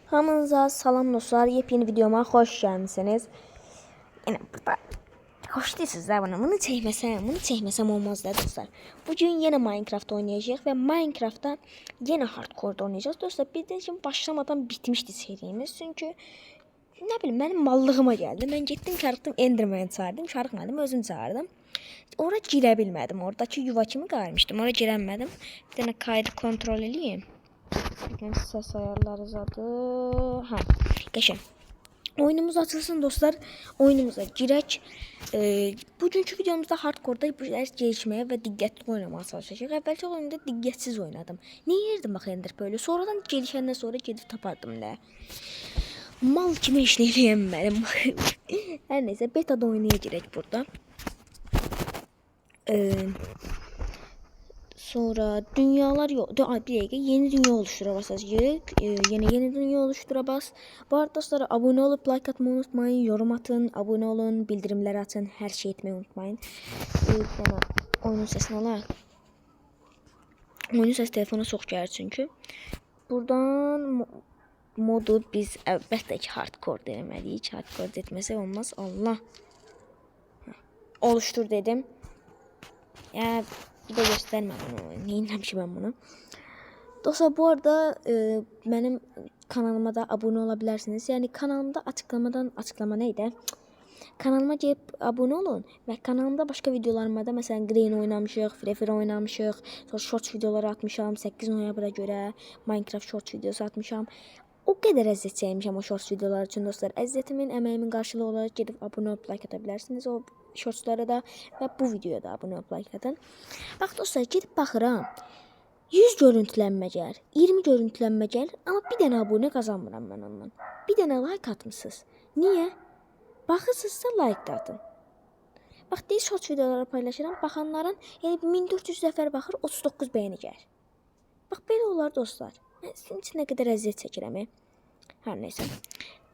Hamınıza salam dostlar. Yepyeni videoma hoş geldiniz. Yine burada hoş değilsiniz de bunu çekmesem olmaz da dostlar. Bugün yine Minecraft oynayacağız ve Minecraft'ta yine hardcore oynayacağız. Dostlar bir de şimdi başlamadan bitmişti serimiz. Çünkü ne bileyim benim mallığıma geldi. Ben gittim çarptım Enderman'ı çağırdım. Çarpmadım özüm çağırdım. Oraya girebilmedim. Oradaki yuvacımı kaymıştım. Oraya giremedim. Bir tane kaydı kontrol edeyim. Ses ayarları zaten. Ha, geçelim. Oyunumuz açılsın dostlar. Oyunumuza girək. Bugünkü videomuzda hardcore'da bu gelişmeye ve diqqətli oynamaya çalışacağıq. Əvvəlki oyunda diqqətsiz oynadım. Niye yerdim bax Ender böyle? Sonradan gelişəndən sonra gedib tapardım da. Mal kimi işini eləyəm. Hər neysə betada oynaya girək burada. Sonra dünyalar yok. Bir dakika yeni dünya oluşturabasınız. Yeni dünya oluşturabas. Bu arada dostlar abone olup like atmayı unutmayın. Yorum atın, abone olun, bildirimleri atın. Her şey etmeyi unutmayın. Yani oyunun sesini alaq. Oyunun sesi telefona çox gəlir çünkü. Buradan modu biz əlbəttə ki hardcore demeliyik. Hardcore etməsə olmaz. Allah. Oluştur dedim. Ya bir de göstermem bunu. Neyinlemişim ben bunu. Dostlar bu arada benim kanalıma da abone olabilirsiniz. Yani kanalımda açıklama neydi? Kanalıma gelip abone olun. Ve kanalımda başka videolarıma da mesela Green oynamışıq, Free Fire oynamışıq. Sonra shorts videoları atmışam. 8 noyabra göre Minecraft shorts videosu atmışam. O kadar əziyyət çəkmişəm o shorts videolar için dostlar. Əziyyətimin, əməyimin qarşılığı olaraq gedib abone olup like atabilirsiniz. O shortslara da ve bu videoya da abone olup like atın. Bak dostlar gedib baxıram. 100 görüntülənmə gəlir, 20 görüntülənmə gəlir, amma bir dənə abunə qazanmıram mən ondan. Bir dənə like atmışsınız. Niyə? Baxırsınızsa like da atın. Bax deyil short videoları paylaşıram. Baxanların yəni 1400 nəfər baxır, 39 bəyəni gəlir. Bax belə olar dostlar. Mən sizin üçün nə qədər əziyyət çəkirəm. Hər neysə.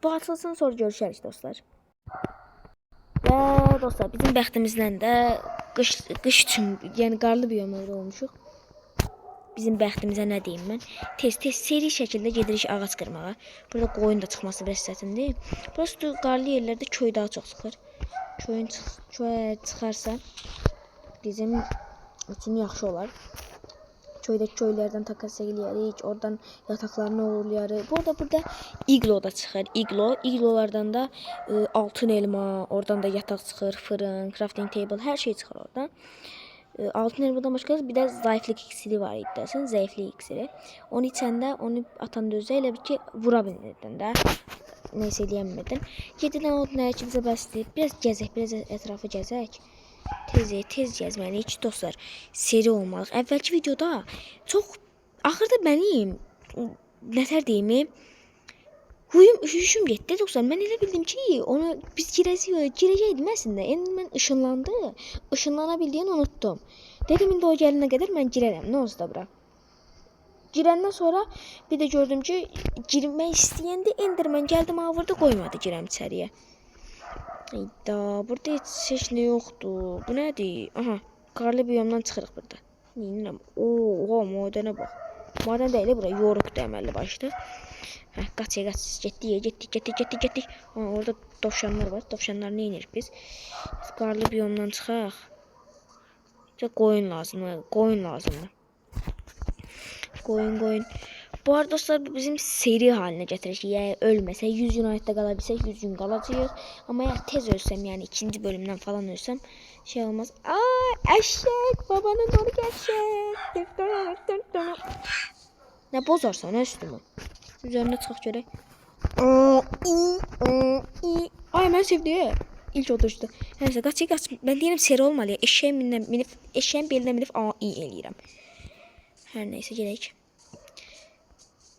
Bu açılsın sonra görüşərik dostlar. Və dostlar bizim bəxtimizdən də qış üçün, yəni qarlı biyomlarda olmuşuq. Bizim bəxtimizə nə deyim mən? Tez seri şəkildə gedirik ağac qırmağa. Burada qoyun da çıxması biraz çətindir. Prosto qarlı yerlərdə köy daha çox çıxır. Köyə çıxarsa bizim üçün yaxşı olar. Köydəki köylərdən takas eləyərik, oradan yataqlarını uğurlayarıq. Burada iglo da çıxır. İglolardan da altın elma, oradan da yataq çıxır, fırın, crafting table, hər şey çıxır oradan. Altın elmadan başqa bir de zayıflık iksiri var iddiasın, zayıflık iksiri. Onu içəndə, onu atan dözə elə bir ki vura bilirdin də. Neyse eləyəmmədin. 7 dənə odun əkib bizə bəsdir. Biraz gəzək, biraz ətrafı gəzək. Tez gəzməliyik dostlar. Seri olmalı. Əvvəlki videoda çox axırda mənim nətər deyim? Hüşüm getdi dostlar. Mən elə bildim ki, onu biz girəcəkdim əslində. Yəni mən ışınlandı. Işınlanabildiğini unuttum. Dedim indi o gələnə qədər mən girərəm. Nə olsa da bura. Girəndən sonra bir de gördüm ki, girmək istəyəndə Enderman gəldi mənə vurdu, qoymadı girəm içəriyə. Hayda, burada heç nə yoxdur. Bu nədir? Aha, qarlı biyomdan çıxırıq burada. Neyinəm? Oha, madənə bax. Madən deyil bura, yoruq deməli başda. Hə, qaç, getdik. Orada dovşanlar var. Dovşanlar nə edirik biz? Qarlı biyomdan çıxaq. Qoyun lazımdır. Qoyun. Bu arada dostlar bizim seri haline getirəcək. Yəni ölməsə 100 gün hayatta qalabilsək 100 gün qalacağıq. Amma ya tez ölsəm, yəni ikinci bölümdən falan ölsəm şey olmaz. Eşek, babanın doğru eşek. Ne bozarsan üstümü. Üzerine çıxaq görək. Ay mən sevdim. İlk oturuşdu. Neyse qaç. Ben deyirəm seri olmalı. Eşeğin belinə minib eləyirəm. Her neyse gerek.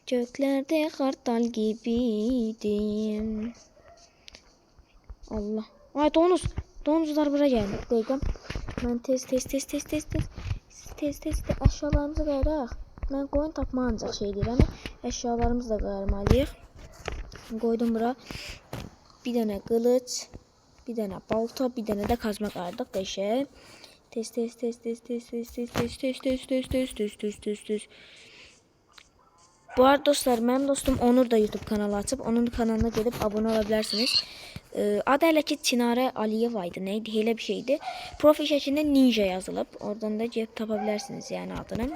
Göklerde kartal gibiydim. Allah. Ay Donuzlar buraya geldi. Dakika. Ben tez eşyalarımızı qayıraq. Ben koyun tapma ancaq şey deyirəm. Eşyalarımızı da qayırmalıyıq. Qoydum bura. Bir dənə qılıç, bir dənə balta, bir dənə də kazma qayırdıq qəşəng. Tez. Bu arada dostlar, mənim dostum Onur da YouTube kanalı açıb. Onun kanalına gedib abunə ola bilərsiniz. Adı hələ ki Çinarə Aliyeva idi. Neydi? Elə bir şeydi. Profil şəklində Ninja yazılıb. Oradan da gedib tapa bilərsiniz yəni adını.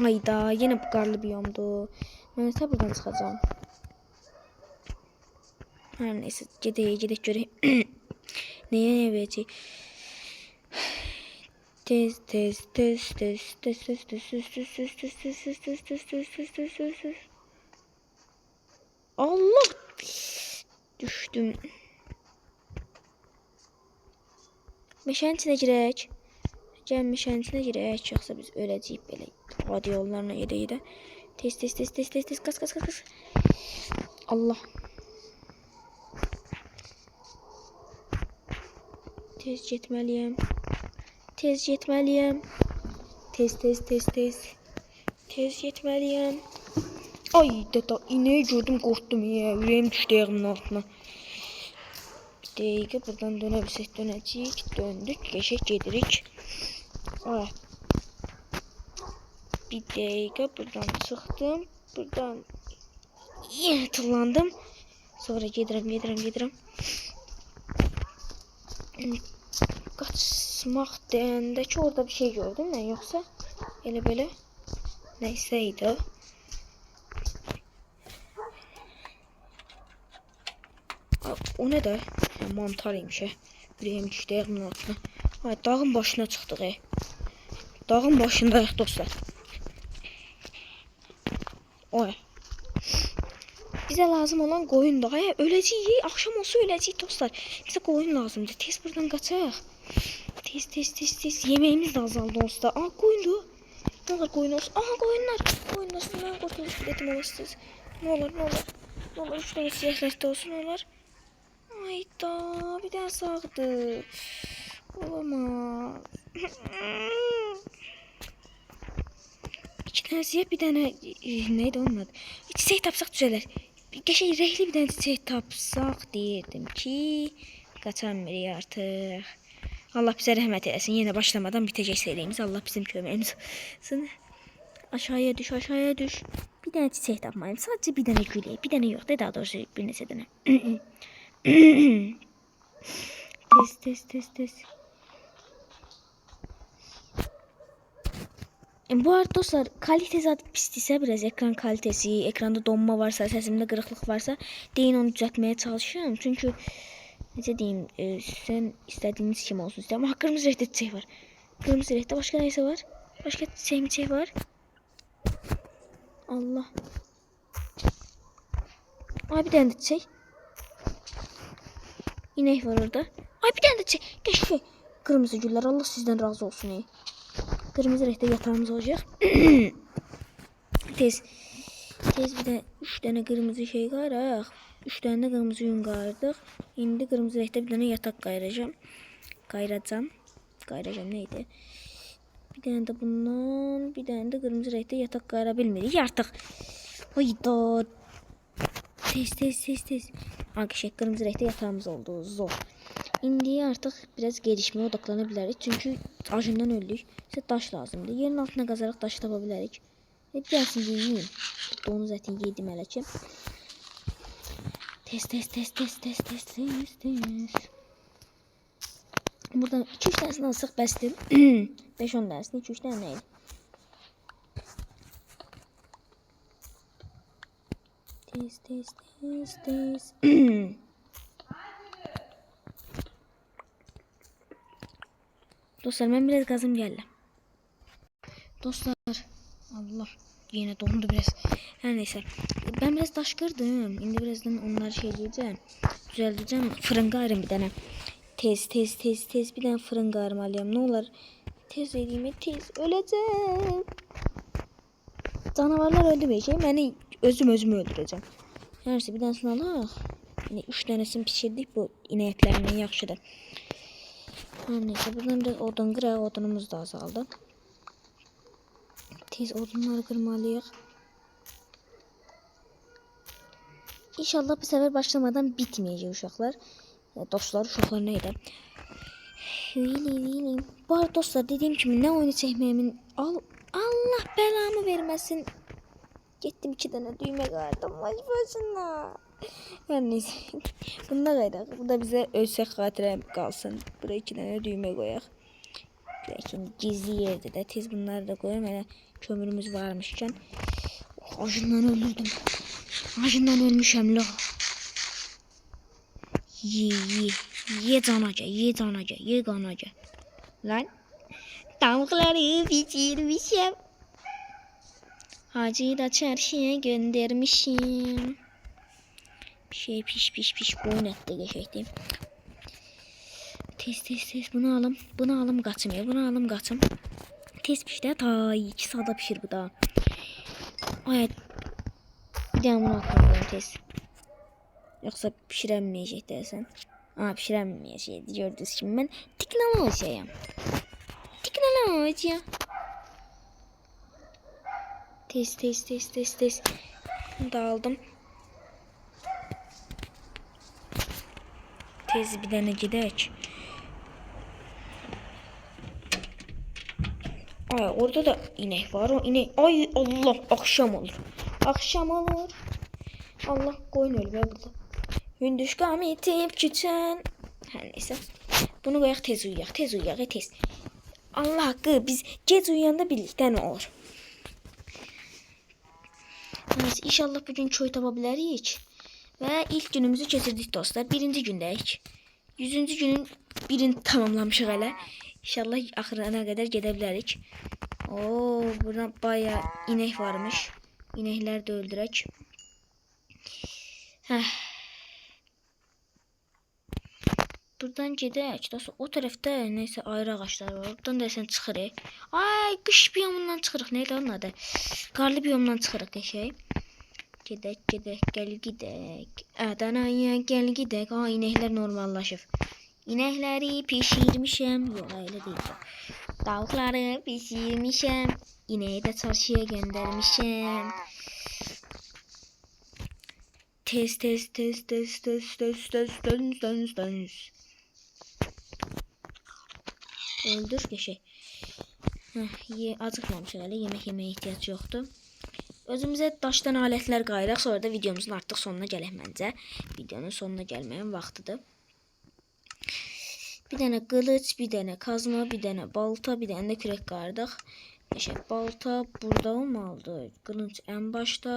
Ayda, yenə bu qarlı biyomdur. Mən isə buradan çıxacağam. Hər neysə, gedək görək. Nəyə verəcək? Tez. Allah! Düşdüm. Meşənin içinə girək. Gəl meşənin içinə girək. Yoxsa biz öləcəyik belə. Hadi yollarına gedə. Tez. Qas. Allah. Tez getməliyəm. Tez getməliyəm. Ay da ineği gördüm, qorxdum ya. Ürəyim düşdü ayağımın altına. Bir dəqiqə buradan dönəcəyik. Döndük, geçək gedirik. Ay. Bir dəqiqə buradan çıxdım. Buradan tullandım. Sonra gedirəm. Kaçmaq deyəndə ki orada bir şey gördüm mən, yoxsa elə belə nəysə idi. O nə də? Mantar imiş. Ürəyim düşdü ayağımın altına. Ay, dağın başına çıxdıq. Dağın başındayıq dostlar. Oy. Bizə lazım olan qoyundur. Öləcəyik, axşam olsa öləcəyik dostlar. Bizə qoyun lazımdır. Tez buradan qaçaq. Tez. Yemeğimiz de azaldı olsa. Aa, qoyundu. Ne olur qoyun olsun. Aa, qoyunlar. Qoyun olsun. Ben qurtuluş biletim olasınız. Ne olur. 3 tane siyah renkte olsun olur. Ayda, bir daha sağdı. Olamaz. 2 tane siyah, bir tane neydi onun adı? Çiçek tapsaq düzələr. Qəşəng renkli bir tane çiçek tapsaq deyirdim ki, qaçamırıq artıq. Allah bize rəhmət eləsin. Yine başlamadan bitecek serimiz. Allah bizim köməyimiz olsun. Aşağıya düş. Bir tane çiçek tapmayayım. Sadece bir tane gül. Bir tane yok. Daha doğrusu bir neçə dənə. Tez. Bu arada dostlar, kalite zaten pisdirsə biraz, ekran kalitesi, ekranda donma varsa, səsimdə qırıqlıq varsa, deyin onu düzəltməyə çalışıyorum. Çünkü necə deyim, sen istediğiniz kim olsun istəyirəm. Ama kırmızı renkte çiçek var. Kırmızı renkte başka neyse var. Başka çiçek var. Allah. Ay, bir tane de çiçek. İnek var orada. Ay, bir tane de çiçek. Keşke. Kırmızı güller, Allah sizden razı olsun. Kırmızı renkte yatağımız olacak. Tez bir de 3 tane kırmızı şey qayraq. 3 tane de kırmızı yün qayırdıq. İndi kırmızı renkte bir tane yatak qayracağım. Qayracağım neydi? Bir tane de bundan, bir tane de kırmızı renkte yatak qayıra bilmirik artıq. Hayda. Tez. Arkadaşlar, kırmızı renkte yatağımız oldu. Zor. İndi artıq biraz gelişmeye odaklana bilərik. Çünkü acından öldük. Size taş lazımdır. Yerin altına qazaraq taş tapa bilərik. Gəlsin yiyeyim. Donuz ətini yedim hələ ki. Tez. Buradan 2-3 tanesini alsaq bəsdir. 5-10 tanesini 2-3 tane neydi? Tez. Dostlar, ben biraz gazım geldi. Dostlar, Allah, yine dondu biraz. Her neyse, ben biraz taş kırdım. Şimdi birazdan onları şey diyeceğim. Düzelteceğim. Fırın qayrım bir tane. Tez bir tane fırın qayrmalıyım. Ne olur tez edeyim, tez öleceğim. Canavarlar öldürmeyeceğim. Yani özümü öldüreceğim. Her neyse, bir tanesini alaq. Yani 3 tanesini pişirdik, bu inəklərindən yaxşıdır. Her neyse, buradan biraz odun qıraq, odunumuz da azaldı. Tez odunları kırmalıyıq. İnşallah bu sefer başlamadan bitmeyecek uşaqlar. Uşaqlar neydi? Bu arada dostlar, dediğim kimi ne oyunu çekmeyimin Allah belamı vermesin. Getdim 2 dənə düymə qayırdım. Baş başına. Hər neyse. Bunda qaydaq. Bu da bizə ölsək xatirə qalsın. Buraya 2 dənə düymə qoyaq. Lakin gizli yerdə də tez bunları da qoyum. Hələ kömürümüz varmışkən. Acından öldürdüm. Acından ölmüşəm la. Ye canaca, ye canaca, ye canaca. Lan. Tavukları pişirmişim. Hacı da çarşıya göndermişim. Şey piş koyun etti geçektim. Tez bunu alım kaçım ya, bunu alım kaçım. Tez pişti ta 2 saate pişir bu da. Ay bir daha bunu atalım tez. Yoksa pişiremeyecek dersen. Pişiremeyecek gördünüz şimdi ben teknolojiyim. Teknoloji. Tez. Bunu da aldım. Tez bir tane gidek. Ay orada da inek var. O inek. Ay Allah akşam olur. Allah koyun ölüyor burada. Gündüz qam etib küçən. Hər neysə. Bunu qoyaq tez uyuyaq. Allah haqqı biz gec uyuyanda birlikdən olur. Neyse inşallah bugün köy tapa bilərik. Və ilk günümüzü keçirdik dostlar. Birinci gündəyik. 100-cü günün birini tamamlamışıq hələ. İnşallah axırına qədər gedə bilərik. Burada bayağı inek varmış. İnekləri də öldürək. Buradan gedək. O tərəfdə neysə ayrı ağaclar var. Buradan da sən çıxırıq. Ay qış biyomundan çıxırıq. Neydi onun adı? Qarlı biyomdan çıxırıq qəşəng. Gedək, gəl gedək. Adanaya gəl gedək. İnəklər normallaşıb. İnəkləri pişirmişəm. Yox, elə deyil. Tavukları pişirmişəm. İneği də çarşıya göndərmişəm. Tez. Öldür geçey. Acıqmamışıq hələ. Yemək yeməyə ehtiyac yoxdur. Özümüzə daşdan alətlər qayıraq. Sonra da videomuzun artıq sonuna gələk məncə. Videonun sonuna gəlməyin vaxtıdır. Bir dənə qılıç, bir dənə kazma, bir dənə balta, bir dənə də kürək qayırdıq. Balta burada olmalıdır. Qılınc ən başda.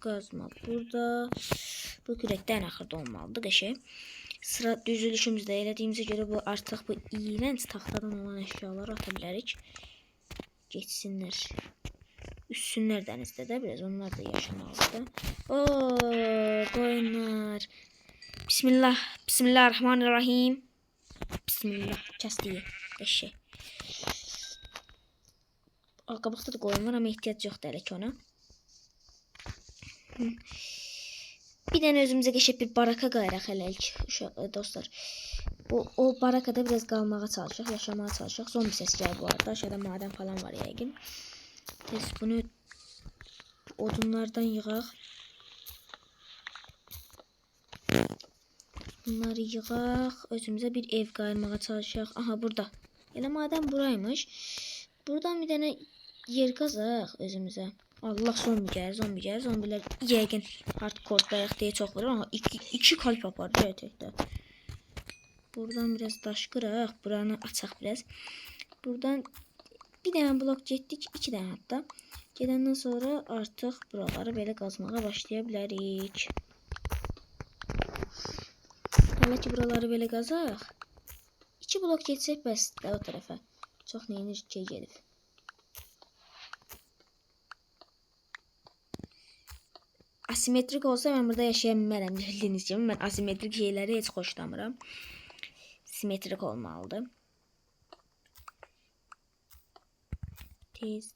Kazma burada. Bu kürək də ən axırda olmalıdır. Qəşəng. Sıra düzülüşümüzdə elədiyimizə görə bu artıq bu iğrənc taxtadan olan əşyaları ata bilərik. Geçsinlər. Üssünlər dənizdə də biraz. Onlar da yaşamalıdır. Qoyunlar. Bismillahirrahmanirrahim. Bismillah. Kəsdiyi. Qəşəng. Qabaqda da qoyun var amma ehtiyac yoxdur hələ ki ona. Bir dənə özümüzə qəşəng bir baraka qayıraq hələlik dostlar. O barakada biraz qalmağa çalışaq, yaşamağa çalışaq. Zombi səsi gəlir bu arada. Aşağıda madən falan var yəqin. Tez bunu odunlardan yığaq. Bunları yığaq. Özümüzə bir ev qayırmağa çalışaq. Aha burada. Elə madən buraymış. Buradan bir dənə yer qazaq özümüzə. Allah zombi gəlir. Zombilər yəqin hardcore deyə çox vurur. Aha 2 kalp apardı təkdə. Buradan biraz daş qıraq. Buranı açaq biraz. Buradan bir dənə blok getdik. 2 dənə hatta. Gedəndən sonra artıq buraları belə qazmağa başlaya bilərik. Hələ ki buraları belə qazaq. 2 blok getsək bəsdir o tərəfə. Çox neyinir şey gedib. Asimetrik olsa ben burada yaşayamam bildiğiniz gibi. Ben asimetrik şeyleri hiç hoşlanmıram. Simetrik olmalıdır. Tez.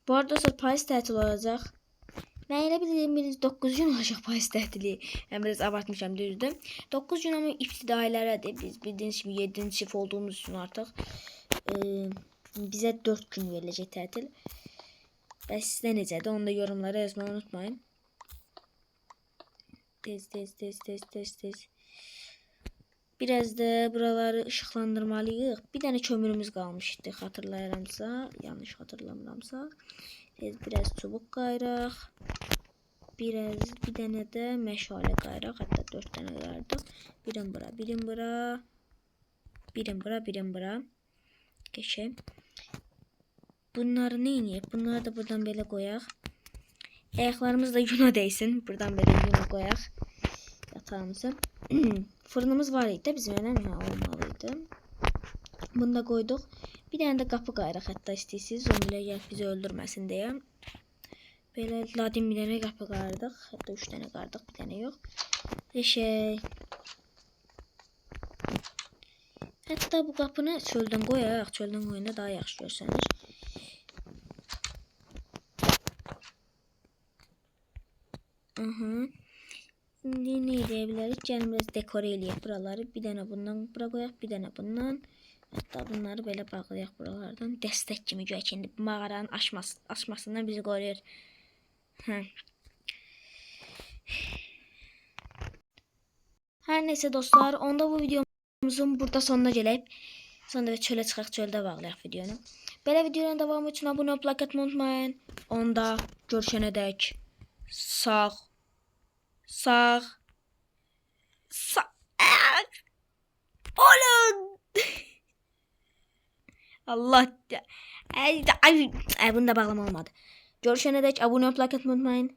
Bu arada payız tətil olacaq. Ben elə bildim 9 gün olacaq payız tətili. Ben biraz abartmışam düzdür. 9 gün ama ibtidailərədir. Biz bildiğiniz gibi 7. sınıf olduğumuz için artıq bize 4 gün verilecek tətil. Və sizdə necədir? Onu da yorumlara yazmayı unutmayın. Tez. Biraz da buraları ışıqlandırmalıyıq. Bir dənə kömürümüz qalmışdı, xatırlayıramsa, yanlış xatırlamıramsa. Tez biraz çubuk qayraq. Bir dənə də məşale qayraq. Hətta 4 dənə qayırdıq. Birin bura, birin bura. Birin bura, birin bura. Geçelim. Bunları neyini? Bunları da buradan belə qoyaq. Ayaqlarımız da yuna değsin. Buradan belə yuna qoyaq. Yatağımızı. Fırınımız var idi bizim, eləmi? Olmalıydı. Bunu da koyduk. Bir tane de kapı qayraq, hətta istəyirsiniz. Zombiler gəlib bizi öldürməsin deyə. Belə ladin bir dənə qapı qayrıq. Hətta 3 dənə qayrıq, bir dənə yox. Hətta bu qapını çöldən qoyaq. Çöldən qoyanda daha yaxşı görsənir. İndi ne deyə bilərik? Gəlin biraz dekore eləyək buraları. Bir dənə bundan bura qoyaq, bir dənə bundan. Hatta bunları belə bağlayaq buralardan. Dəstək kimi görək. İndi mağaranın açmasından bizi qoruyur. Her neyse dostlar, onda bu videomuzun burada sonuna gələk. Sonra da çölə çıxaq, çöldə bağlayaq videonu. Belə videonun davamı üçün abunə olub like atmayı unutmayın. Onda görüşənədək sağ olun. Allah. Ay, bunu da bağlama olmadı. Görüşənədək abunə olub like atmayı unutmayın.